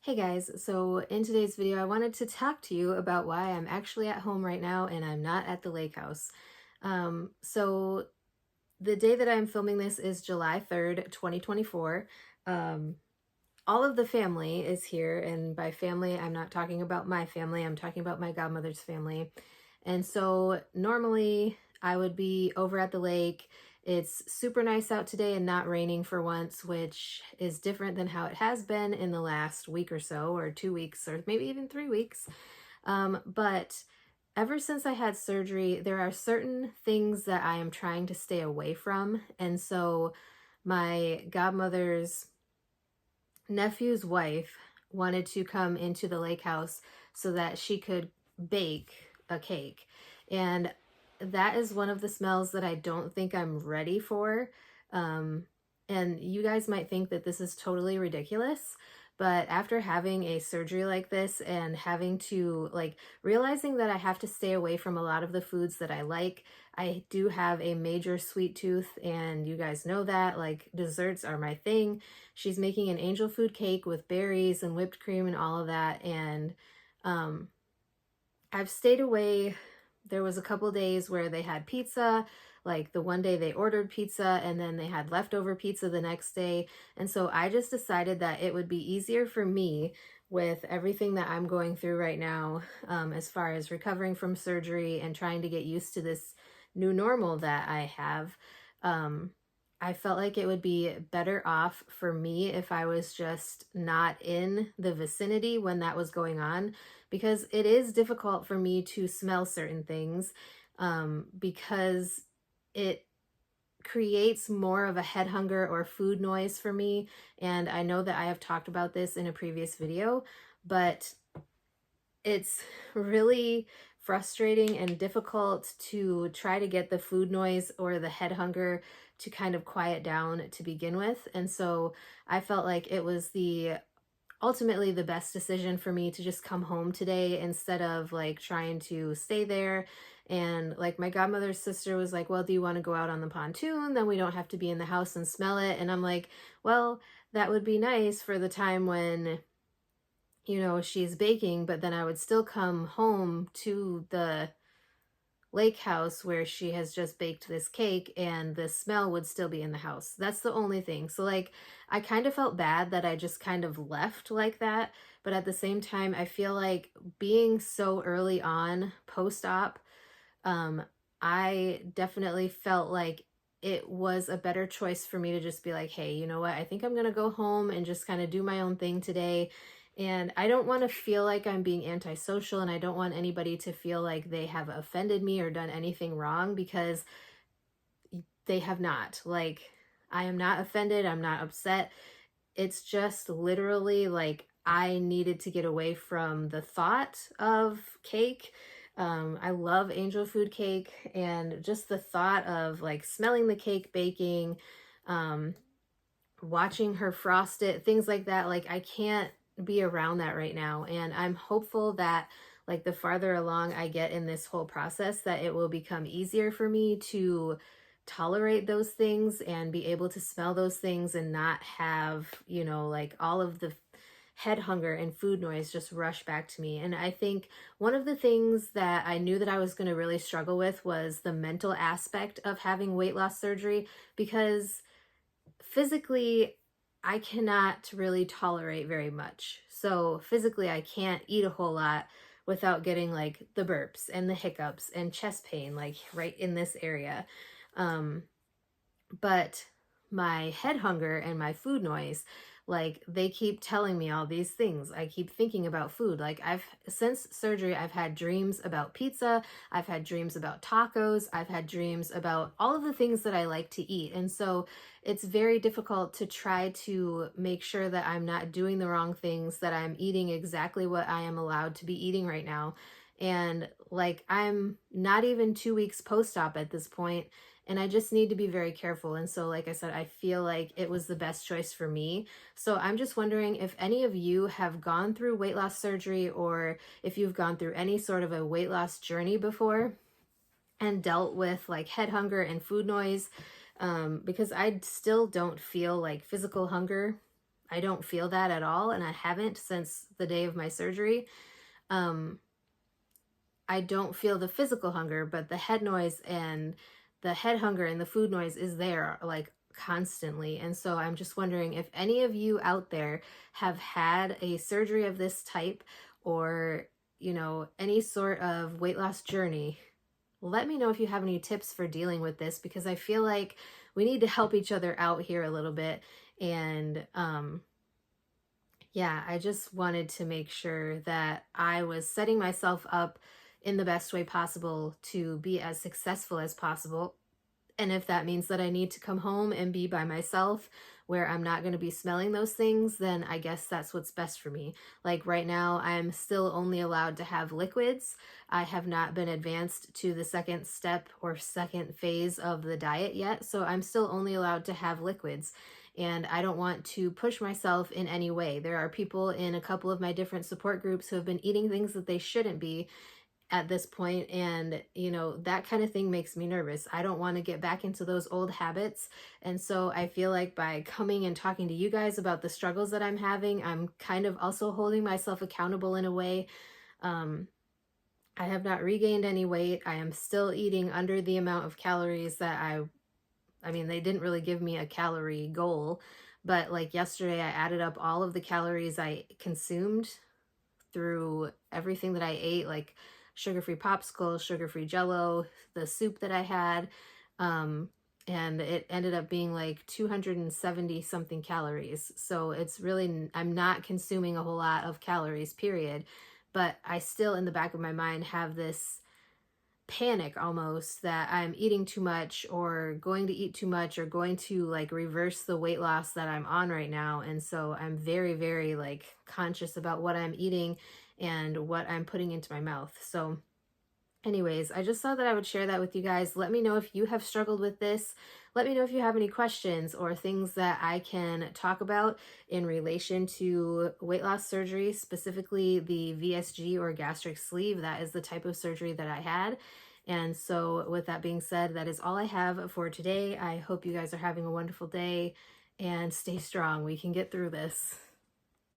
Hey guys, so in today's video, I wanted to talk to you about why I'm actually at home right now and I'm not at the lake house. So the day that I'm filming this is July 3rd, 2024. Um, all of the family is here, and by family, I'm not talking about my family, I'm talking about my godmother's family. And so normally I would be over at the lake. It's super nice out today and not raining for once, which is different than how it has been in the last week or so, or 2 weeks, or maybe even 3 weeks. But ever since I had surgery, there are certain things that I am trying to stay away from. And so my godmother's nephew's wife wanted to come into the lake house so that she could bake a cake. And that is one of the smells that I don't think I'm ready for. Um, and you guys might think that this is totally ridiculous, but after having a surgery like this and having to realizing that I have to stay away from a lot of the foods that I like, I do have a major sweet tooth, and you guys know that. Like, desserts are my thing. She's making an angel food cake with berries and whipped cream and all of that. And um, I've stayed away. There was a couple days where they had pizza. Like the one day they ordered pizza and then they had leftover pizza the next day. And so I just decided that it would be easier for me with everything that I'm going through right now, as far as recovering from surgery and trying to get used to this new normal that I have. Um, I felt like it would be better off for me if I was just not in the vicinity when that was going on, because it is difficult for me to smell certain things, because it creates more of a head hunger or food noise for me. And I know that I have talked about this in a previous video, but it's really frustrating and difficult to try to get the food noise or the head hunger to kind of quiet down to begin with. And so I felt like it was ultimately the best decision for me to just come home today instead of like trying to stay there. And like my godmother's sister was like, well, do you want to go out on the pontoon? Then we don't have to be in the house and smell it. And I'm like, well, that would be nice for the time when she's baking, but then I would still come home to the lake house where she has just baked this cake and the smell would still be in the house. That's the only thing. So like I kind of felt bad that I just kind of left like that, but at the same time I feel like being so early on post-op, um I definitely felt like it was a better choice for me to just be like, hey, you know what? I think I'm going to go home and just kind of do my own thing today. And I don't want to feel like I'm being antisocial, and I don't want anybody to feel like they have offended me or done anything wrong, because they have not. Like, I am not offended. I'm not upset. It's just literally like I needed to get away from the thought of cake. I love angel food cake, and just the thought of like smelling the cake baking, um, watching her frost it, things like that. Like, I can't be around that right now. And I'm hopeful that like the farther along I get in this whole process, that it will become easier for me to tolerate those things and be able to smell those things and not have, like all of the head hunger and food noise just rush back to me. And I think one of the things that I knew that I was going to really struggle with was the mental aspect of having weight loss surgery, because physically I cannot really tolerate very much. So physically I can't eat a whole lot without getting like the burps and the hiccups and chest pain, like right in this area. Um, but my head hunger and my food noise, like they keep telling me all these things. I keep thinking about food. Like, since surgery, I've had dreams about pizza. I've had dreams about tacos. I've had dreams about all of the things that I like to eat. And so it's very difficult to try to make sure that I'm not doing the wrong things, that I'm eating exactly what I am allowed to be eating right now. And like, I'm not even 2 weeks post-op at this point, and I just need to be very careful. And so, like I said, I feel like it was the best choice for me. So I'm just wondering if any of you have gone through weight loss surgery, or if you've gone through any sort of a weight loss journey before and dealt with like head hunger and food noise, because I still don't feel like physical hunger. I don't feel that at all, and I haven't since the day of my surgery. Um, I don't feel the physical hunger, but the head noise and the head hunger and the food noise is there like constantly. And so I'm just wondering if any of you out there have had a surgery of this type, or, any sort of weight loss journey. Let me know if you have any tips for dealing with this, because I feel like we need to help each other out here a little bit. And yeah, I just wanted to make sure that I was setting myself up in the best way possible to be as successful as possible. And if that means that I need to come home and be by myself where I'm not going to be smelling those things, then I guess that's what's best for me. Like right now, I'm still only allowed to have liquids. I have not been advanced to the second step or second phase of the diet yet. So I'm still only allowed to have liquids. And I don't want to push myself in any way. There are people in a couple of my different support groups who have been eating things that they shouldn't be at this point, and that kind of thing makes me nervous. I don't want to get back into those old habits. And so I feel like by coming and talking to you guys about the struggles that I'm having, I'm kind of also holding myself accountable in a way. um, I have not regained any weight. I am still eating under the amount of calories that I mean, they didn't really give me a calorie goal, but like yesterday I added up all of the calories I consumed through everything that I ate, like sugar-free popsicles, sugar-free jello, the soup that I had. Um, and it ended up being like 270 something calories. So it's really, I'm not consuming a whole lot of calories, period. But I still, in the back of my mind, have this panic almost that I'm eating too much or going to eat too much or going to like reverse the weight loss that I'm on right now. And so I'm very, very like conscious about what I'm eating and what I'm putting into my mouth. So anyways, I just thought that I would share that with you guys. Let me know if you have struggled with this. Let me know if you have any questions or things that I can talk about in relation to weight loss surgery, specifically the VSG or gastric sleeve. That is the type of surgery that I had. And so, with that being said, that is all I have for today. I hope you guys are having a wonderful day and stay strong. We can get through this.